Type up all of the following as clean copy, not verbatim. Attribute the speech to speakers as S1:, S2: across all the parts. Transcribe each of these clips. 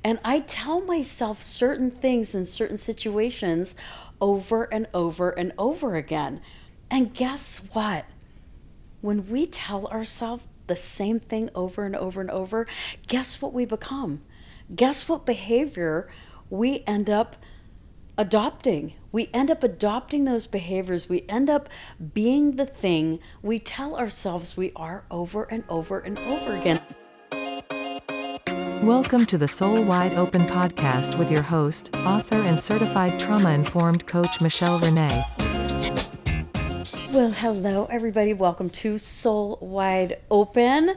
S1: And I tell myself certain things in certain situations over and over and over again. And guess what? When we tell ourselves the same thing over and over and over, guess what we become? Guess what behavior we end up adopting? We end up adopting those behaviors. We end up being the thing we tell ourselves we are over and over and over again.
S2: Welcome to the Soul Wide Open podcast with your host, author and certified trauma-informed coach Michelle Renee.
S1: Well, hello everybody. Welcome to Soul Wide Open.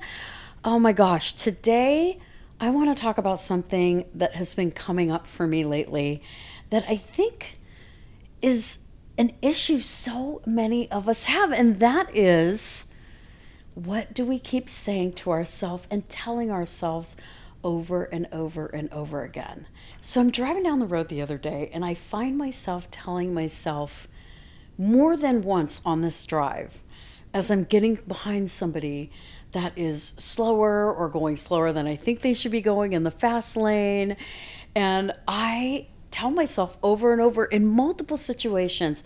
S1: Oh my gosh, today I want to talk about something that has been coming up for me lately that I think is an issue so many of us have, and that is, what do we keep saying to ourselves and telling ourselves over and over and over again? So I'm driving down the road the other day and I find myself telling myself more than once on this drive, as I'm getting behind somebody that is slower or going slower than I think they should be going in the fast lane, and I tell myself over and over in multiple situations,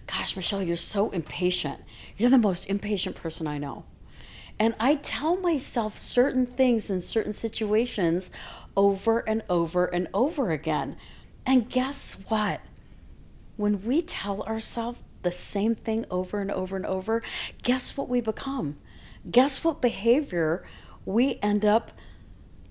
S1: gosh, Michelle, you're so impatient. You're the most impatient person I know. And I tell myself certain things in certain situations over and over and over again. And guess what? When we tell ourselves the same thing over and over and over, guess what we become? Guess what behavior we end up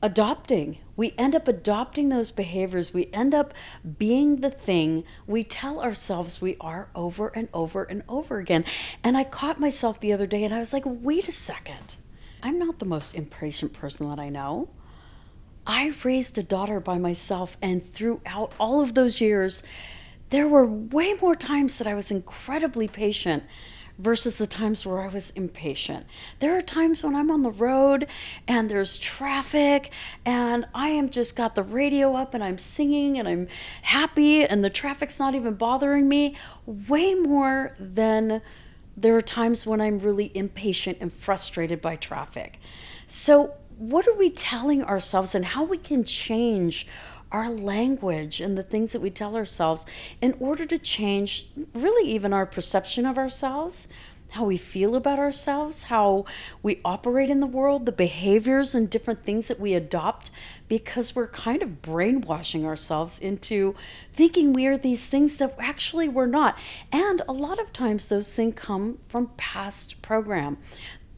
S1: adopting? We end up adopting those behaviors. We end up being the thing we tell ourselves we are over and over and over again. And I caught myself the other day and I was like, wait a second. I'm not the most impatient person that I know. I raised a daughter by myself, and throughout all of those years, there were way more times that I was incredibly patient versus the times where I was impatient. There are times when I'm on the road and there's traffic and I am just got the radio up and I'm singing and I'm happy and the traffic's not even bothering me, way more than there are times when I'm really impatient and frustrated by traffic. So what are we telling ourselves, and how we can change our language and the things that we tell ourselves in order to change really even our perception of ourselves, how we feel about ourselves, how we operate in the world, the behaviors and different things that we adopt, because we're kind of brainwashing ourselves into thinking we are these things that actually we're not. And a lot of times those things come from past program.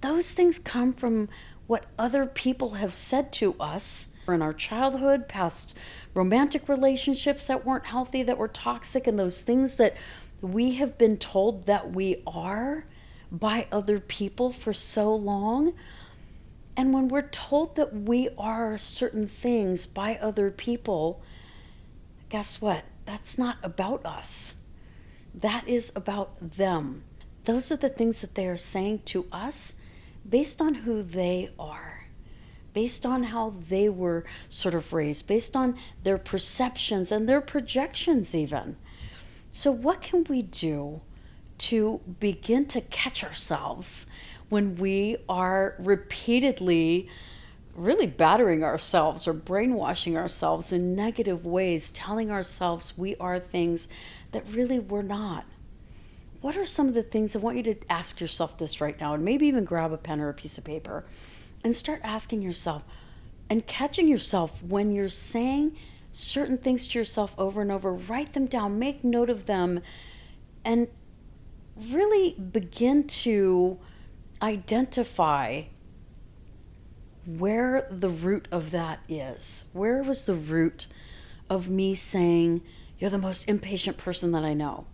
S1: Those things come from what other people have said to us in our childhood, past romantic relationships that weren't healthy, that were toxic, and those things that we have been told that we are by other people for so long. And when we're told that we are certain things by other people, guess what? That's not about us. That is about them. Those are the things that they are saying to us based on who they are, based on how they were sort of raised, based on their perceptions and their projections even. So what can we do to begin to catch ourselves when we are repeatedly really battering ourselves or brainwashing ourselves in negative ways, telling ourselves we are things that really we're not? What are some of the things? I want you to ask yourself this right now, and maybe even grab a pen or a piece of paper and start asking yourself and catching yourself when you're saying certain things to yourself over and over. Write them down, make note of them, and really begin to identify where the root of that is. Where was the root of me saying, you're the most impatient person that I know?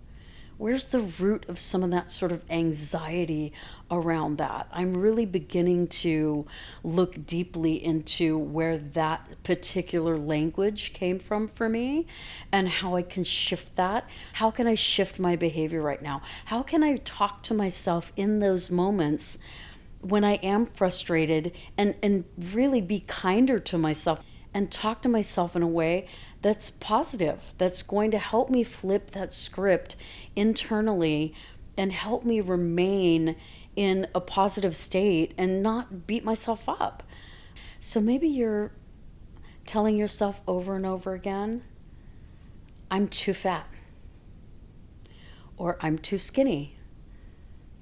S1: Where's the root of some of that sort of anxiety around that? I'm really beginning to look deeply into where that particular language came from for me and how I can shift that. How can I shift my behavior right now? How can I talk to myself in those moments when I am frustrated and really be kinder to myself and talk to myself in a way that's positive, that's going to help me flip that script internally and help me remain in a positive state and not beat myself up. So maybe you're telling yourself over and over again, I'm too fat, or I'm too skinny,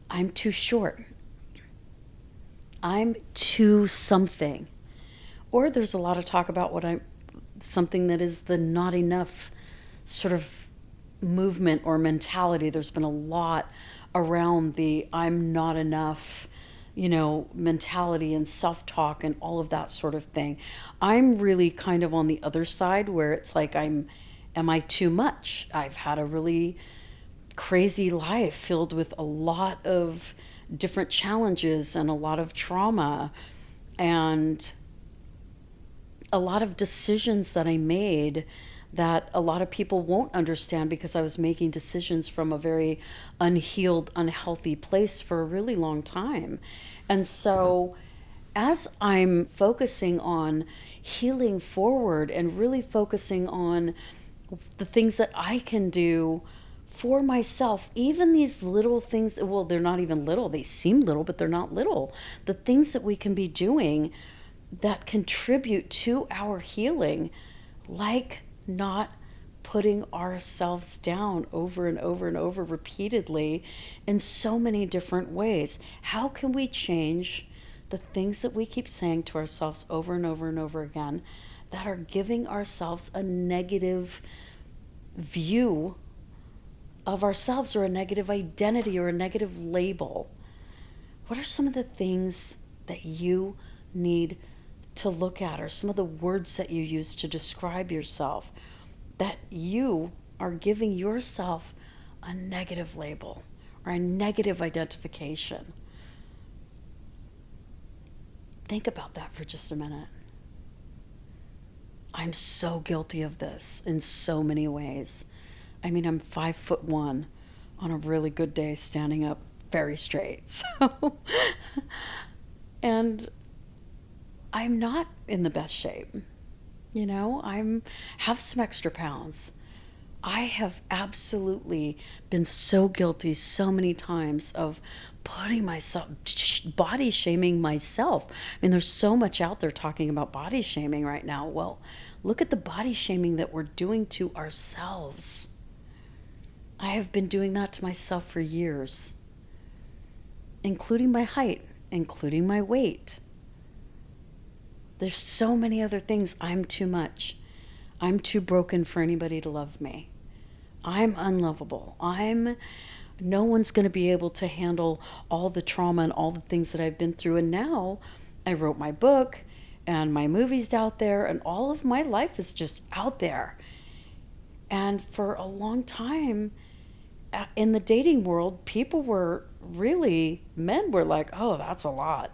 S1: I'm too short, I'm too something. Or there's a lot of talk about something that is the not enough sort of movement or mentality. There's been a lot around the I'm not enough, mentality and self-talk and all of that sort of thing. I'm really kind of on the other side where it's like am I too much? I've had a really crazy life filled with a lot of different challenges and a lot of trauma and a lot of decisions that I made that a lot of people won't understand because I was making decisions from a very unhealed, unhealthy place for a really long time. And so as I'm focusing on healing forward and really focusing on the things that I can do for myself, even these little things, well, they're not even little, they seem little, but they're not little. The things that we can be doing that contribute to our healing, like not putting ourselves down over and over and over repeatedly in so many different ways. How can we change the things that we keep saying to ourselves over and over and over again that are giving ourselves a negative view of ourselves, or a negative identity, or a negative label? What are some of the things that you need to look at, or some of the words that you use to describe yourself that you are giving yourself a negative label or a negative identification? Think about that for just a minute. I'm so guilty of this in so many ways. I mean, I'm 5'1" on a really good day, standing up very straight. So, and I'm not in the best shape. I'm have some extra pounds. I have absolutely been so guilty so many times of putting myself, body shaming myself. I mean, there's so much out there talking about body shaming right now. Well, look at the body shaming that we're doing to ourselves. I have been doing that to myself for years, including my height, including my weight. There's so many other things. I'm too much. I'm too broken for anybody to love me. I'm unlovable. No one's going to be able to handle all the trauma and all the things that I've been through. And now I wrote my book and my movie's out there and all of my life is just out there. And for a long time in the dating world, men were like, oh, that's a lot.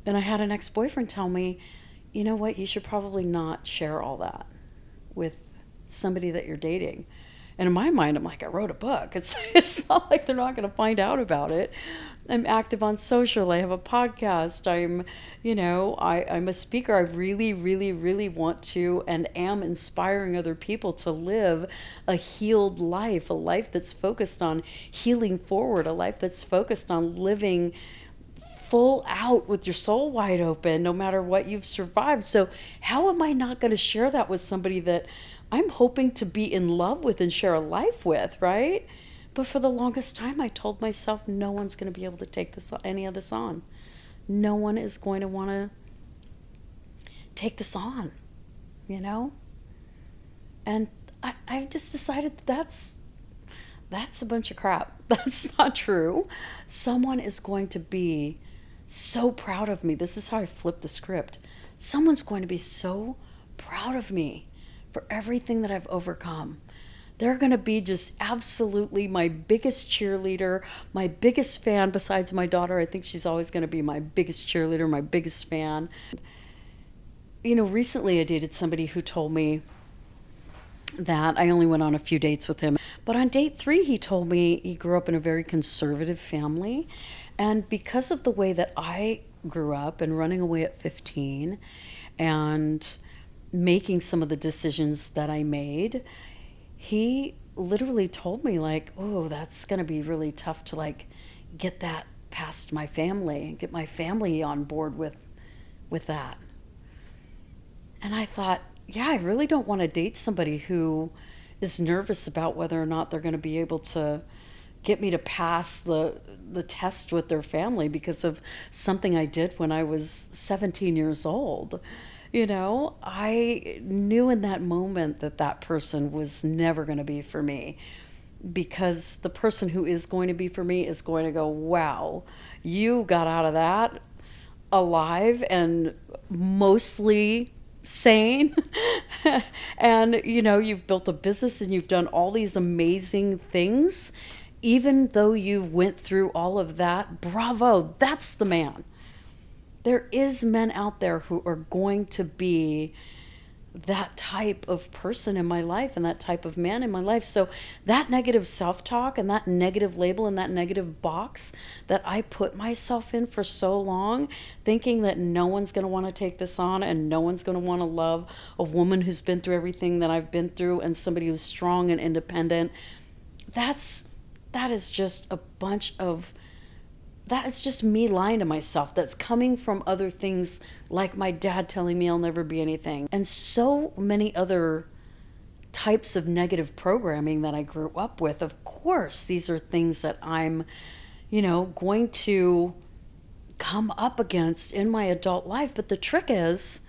S1: And I had an ex-boyfriend tell me, you know what, you should probably not share all that with somebody that you're dating. And in my mind, I'm like, I wrote a book. It's not like they're not going to find out about it. I'm active on social. I have a podcast. I'm a speaker. I really, really, really want to and am inspiring other people to live a healed life, a life that's focused on healing forward, a life that's focused on living full out with your soul wide open, no matter what you've survived. So how am I not going to share that with somebody that I'm hoping to be in love with and share a life with, right? But for the longest time, I told myself no one's going to be able to take any of this on. No one is going to want to take this on, And I've just decided that's a bunch of crap. That's not true. Someone is going to be so proud of me. This is how I flip the script. Someone's going to be so proud of me for everything that I've overcome. They're going to be just absolutely my biggest cheerleader, my biggest fan besides my daughter. I think she's always going to be my biggest cheerleader, my biggest fan. Recently I dated somebody who told me that I only went on a few dates with him. But on date 3, he told me he grew up in a very conservative family. And because of the way that I grew up and running away at 15 and making some of the decisions that I made, he literally told me oh, that's going to be really tough to get that past my family and get my family on board with that. And I thought, yeah, I really don't want to date somebody who is nervous about whether or not they're going to be able to get me to pass the test with their family because of something I did when I was 17 years old. I knew in that moment that that person was never going to be for me, because the person who is going to be for me is going to go, wow, you got out of that alive and mostly sane. And you've built a business and you've done all these amazing things. Even though you went through all of that, bravo, that's the man. There is men out there who are going to be that type of person in my life and that type of man in my life. So that negative self-talk and that negative label and that negative box that I put myself in for so long, thinking that no one's going to want to take this on and no one's going to want to love a woman who's been through everything that I've been through and somebody who's strong and independent, that is just that is just me lying to myself. That's coming from other things, like my dad telling me I'll never be anything. And so many other types of negative programming that I grew up with. Of course, these are things that I'm, going to come up against in my adult life. But the trick is,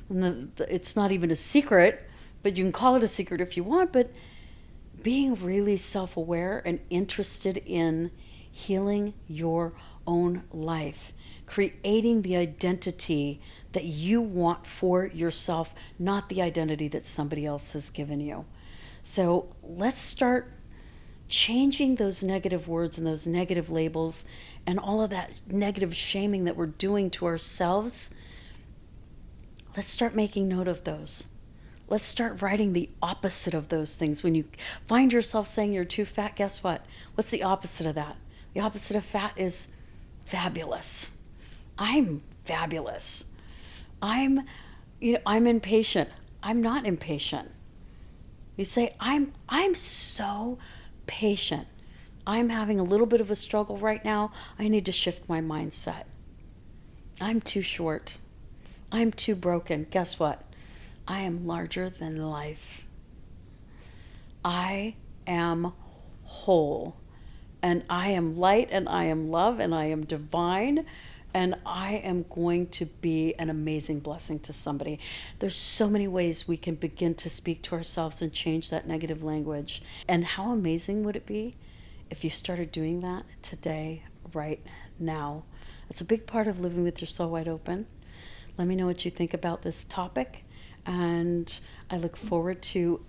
S1: and it's not even a secret, but you can call it a secret if you want, but being really self-aware and interested in healing your own life, creating the identity that you want for yourself, not the identity that somebody else has given you. So let's start changing those negative words and those negative labels and all of that negative shaming that we're doing to ourselves. Let's start making note of those. Let's start writing the opposite of those things. When you find yourself saying you're too fat, guess what? What's the opposite of that? The opposite of fat is fabulous. I'm fabulous. I'm impatient. I'm not impatient. You say, I'm so patient. I'm having a little bit of a struggle right now. I need to shift my mindset. I'm too short. I'm too broken. Guess what? I am larger than life. I am whole. And I am light, and I am love, and I am divine, and I am going to be an amazing blessing to somebody. There's so many ways we can begin to speak to ourselves and change that negative language. And how amazing would it be if you started doing that today, right now? It's a big part of living with your soul wide open. Let me know what you think about this topic, and I look forward to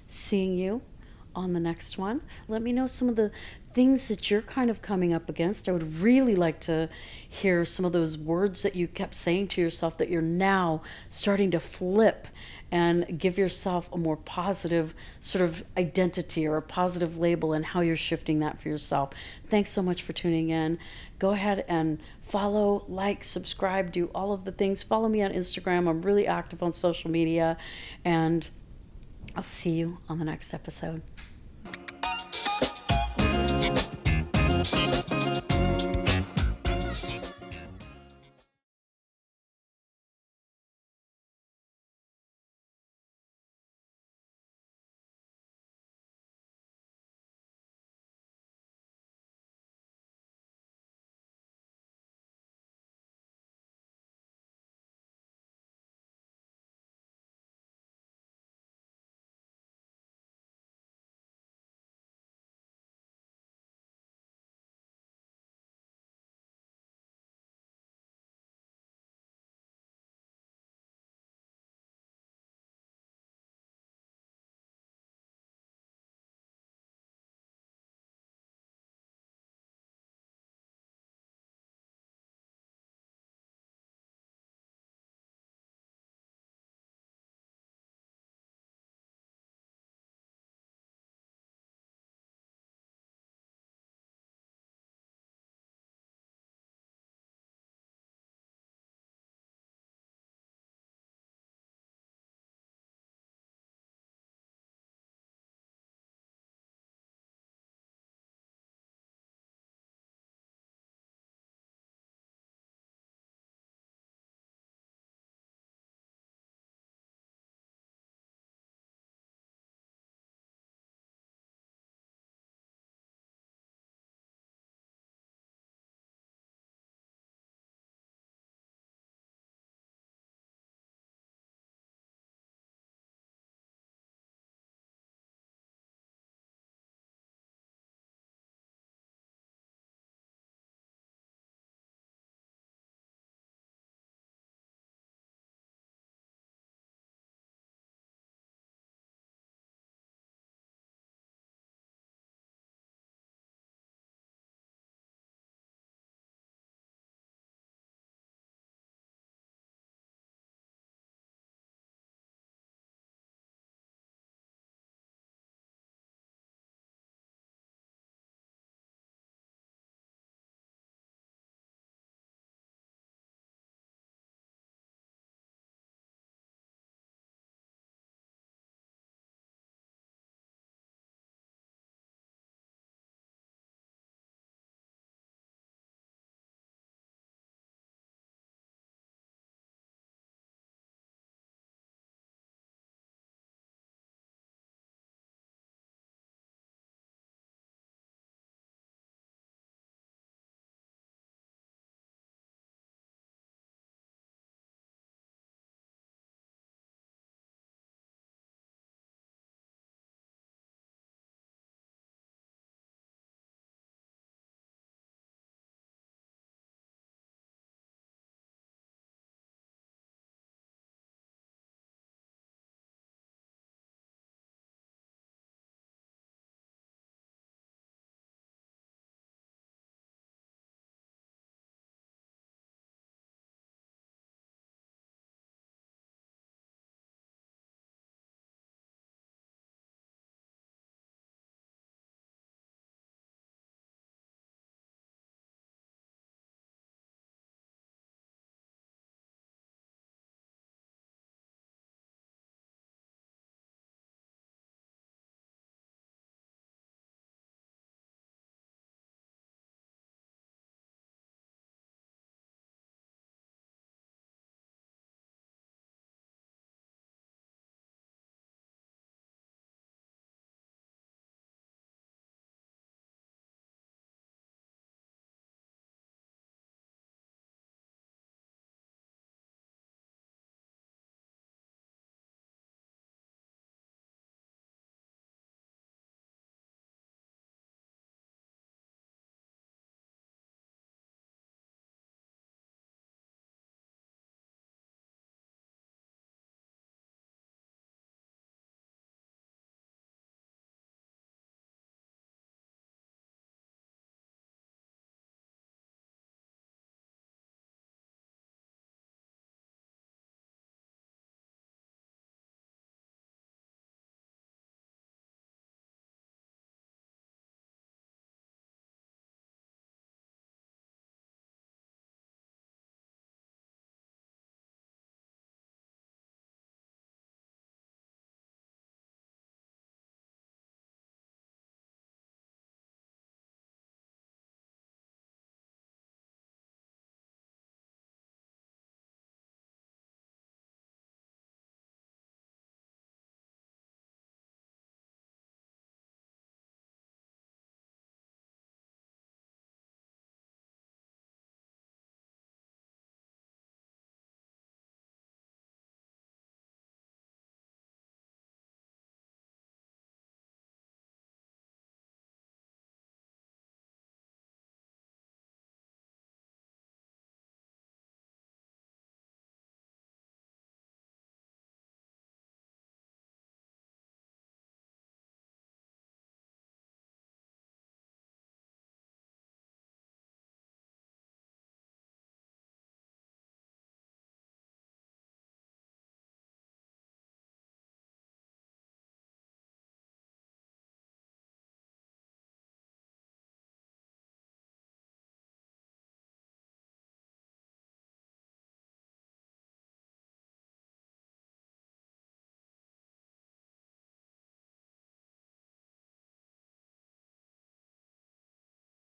S1: seeing you on the next one. Let me know some of the things that you're kind of coming up against. I would really like to hear some of those words that you kept saying to yourself that you're now starting to flip and give yourself a more positive sort of identity or a positive label, and how you're shifting that for yourself. Thanks so much for tuning in. Go ahead and follow, like, subscribe, do all of the things. Follow me on Instagram. I'm really active on social media, and I'll see you on the next episode.